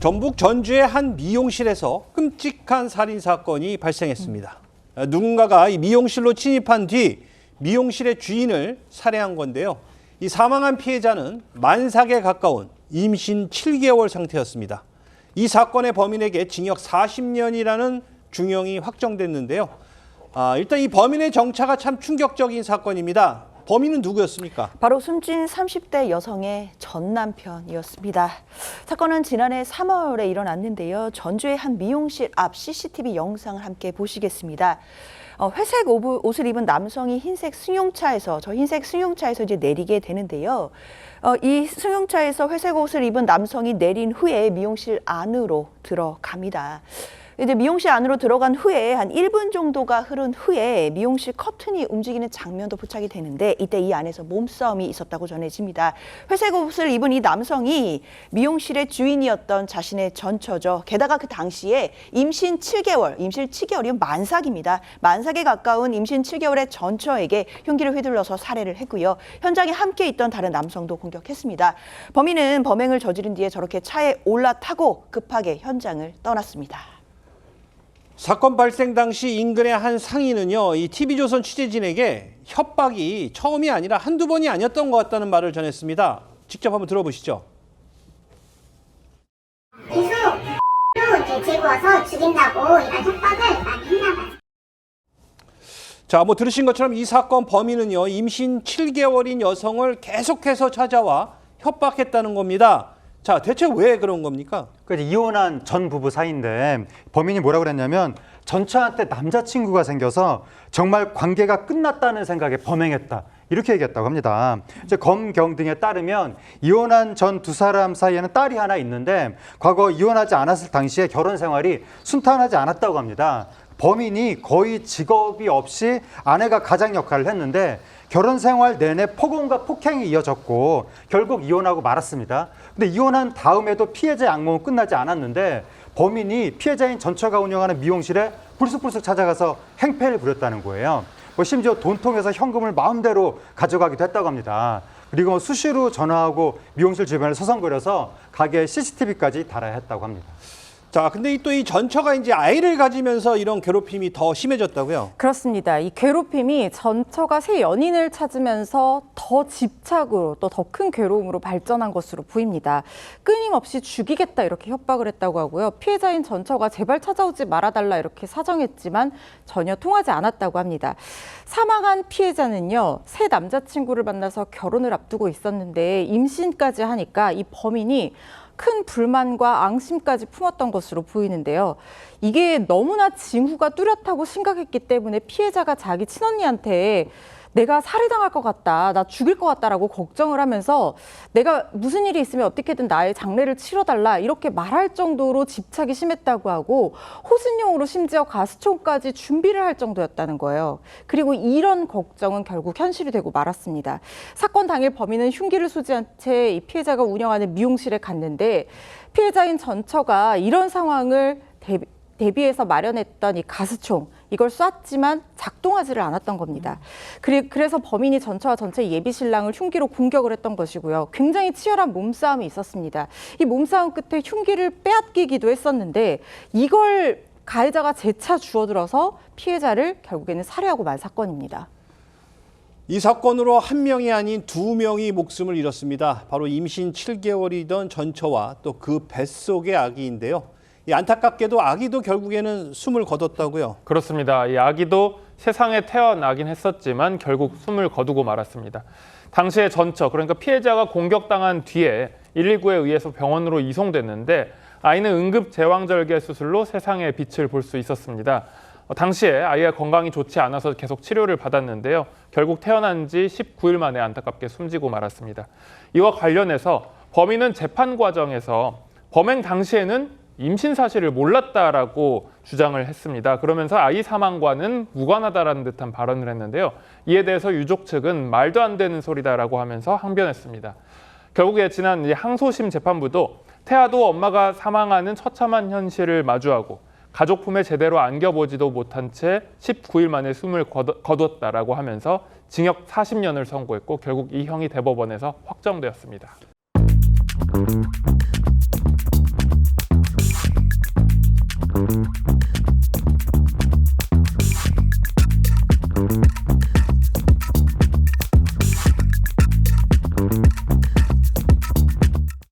전북 전주의 한 미용실에서 끔찍한 살인 사건이 발생했습니다. 누군가가 이 미용실로 침입한 뒤 미용실의 주인을 살해한 건데요. 이 사망한 피해자는 만삭에 가까운 임신 7개월 상태였습니다. 이 사건의 범인에게 징역 40년이라는 중형이 확정됐는데요. 일단 이 범인의 정체가 참 충격적인 사건입니다. 범인은 누구였습니까? 바로 숨진 30대 여성의 전 남편이었습니다. 사건은 지난해 3월에 일어났는데요. 전주의 한 미용실 앞 CCTV 영상을 함께 보시겠습니다. 회색 옷을 입은 남성이 흰색 승용차에서 이제 내리게 되는데요. 이 승용차에서 회색 옷을 입은 남성이 내린 후에 미용실 안으로 들어갑니다. 이제 미용실 안으로 들어간 후에 한 1분 정도가 흐른 후에 미용실 커튼이 움직이는 장면도 포착이 되는데 이때 이 안에서 몸싸움이 있었다고 전해집니다. 회색 옷을 입은 이 남성이 미용실의 주인이었던 자신의 전처죠. 게다가 그 당시에 임신 7개월이면 만삭입니다. 만삭에 가까운 임신 7개월의 전처에게 흉기를 휘둘러서 살해를 했고요. 현장에 함께 있던 다른 남성도 공격했습니다. 범인은 범행을 저지른 뒤에 저렇게 차에 올라타고 급하게 현장을 떠났습니다. 사건 발생 당시 인근의 한 상인은요, 이 TV조선 취재진에게 협박이 처음이 아니라 한두 번이 아니었던 것 같다는 말을 전했습니다. 직접 한번 들어보시죠. 계속 이제 들고 와서 죽인다고 이런 협박을 많이 했나 봐요. 자, 들으신 것처럼 이 사건 범인은요, 임신 7개월인 여성을 계속해서 찾아와 협박했다는 겁니다. 자, 대체 왜 그런 겁니까? 이혼한 전 부부 사이인데 범인이 뭐라고 그랬냐면 전처한테 남자친구가 생겨서 정말 관계가 끝났다는 생각에 범행했다. 이렇게 얘기했다고 합니다. 이제 검경 등에 따르면 이혼한 전 두 사람 사이에는 딸이 하나 있는데 과거 이혼하지 않았을 당시에 결혼 생활이 순탄하지 않았다고 합니다. 범인이 거의 직업이 없이 아내가 가장 역할을 했는데 결혼 생활 내내 폭언과 폭행이 이어졌고 결국 이혼하고 말았습니다. 근데 이혼한 다음에도 피해자의 악몽은 끝나지 않았는데 범인이 피해자인 전처가 운영하는 미용실에 불쑥불쑥 찾아가서 행패를 부렸다는 거예요. 심지어 돈통에서 현금을 마음대로 가져가기도 했다고 합니다. 그리고 수시로 전화하고 미용실 주변을 서성거려서 가게에 CCTV까지 달아야 했다고 합니다. 자, 근데 또 이 전처가 이제 아이를 가지면서 이런 괴롭힘이 더 심해졌다고요? 그렇습니다. 이 괴롭힘이 전처가 새 연인을 찾으면서 더 집착으로 또 더 큰 괴로움으로 발전한 것으로 보입니다. 끊임없이 죽이겠다 이렇게 협박을 했다고 하고요. 피해자인 전처가 제발 찾아오지 말아달라 이렇게 사정했지만 전혀 통하지 않았다고 합니다. 사망한 피해자는요, 새 남자친구를 만나서 결혼을 앞두고 있었는데 임신까지 하니까 이 범인이 큰 불만과 앙심까지 품었던 것으로 보이는데요. 이게 너무나 징후가 뚜렷하고 심각했기 때문에 피해자가 자기 친언니한테 내가 살해당할 것 같다, 나 죽일 것 같다라고 걱정을 하면서 내가 무슨 일이 있으면 어떻게든 나의 장례를 치러달라 이렇게 말할 정도로 집착이 심했다고 하고 호신용으로 심지어 가스총까지 준비를 할 정도였다는 거예요. 그리고 이런 걱정은 결국 현실이 되고 말았습니다. 사건 당일 범인은 흉기를 소지한 채 이 피해자가 운영하는 미용실에 갔는데 피해자인 전처가 이런 상황을 대비해서 마련했던 이 가스총, 이걸 쐈지만 작동하지를 않았던 겁니다. 그래서 범인이 전처와 전체 예비 신랑을 흉기로 공격을 했던 것이고요. 굉장히 치열한 몸싸움이 있었습니다. 이 몸싸움 끝에 흉기를 빼앗기기도 했었는데 이걸 가해자가 재차 주워들어서 피해자를 결국에는 살해하고 말 사건입니다. 이 사건으로 한 명이 아닌 두 명이 목숨을 잃었습니다. 바로 임신 7개월이던 전처와 또 그 뱃속의 아기인데요. 이 안타깝게도 아기도 결국에는 숨을 거뒀다고요? 그렇습니다. 이 아기도 세상에 태어나긴 했었지만 결국 숨을 거두고 말았습니다. 당시에 전처, 그러니까 피해자가 공격당한 뒤에 119에 의해서 병원으로 이송됐는데 아이는 응급 제왕절개 수술로 세상의 빛을 볼 수 있었습니다. 당시에 아이가 건강이 좋지 않아서 계속 치료를 받았는데요. 결국 태어난 지 19일 만에 안타깝게 숨지고 말았습니다. 이와 관련해서 범인은 재판 과정에서 범행 당시에는 임신 사실을 몰랐다라고 주장을 했습니다. 그러면서 아이 사망과는 무관하다라는 듯한 발언을 했는데요. 이에 대해서 유족 측은 말도 안 되는 소리다라고 하면서 항변했습니다. 결국에 지난 항소심 재판부도 태아도 엄마가 사망하는 처참한 현실을 마주하고 가족 품에 제대로 안겨보지도 못한 채 19일 만에 숨을 거뒀다라고 하면서 징역 40년을 선고했고 결국 이 형이 대법원에서 확정되었습니다.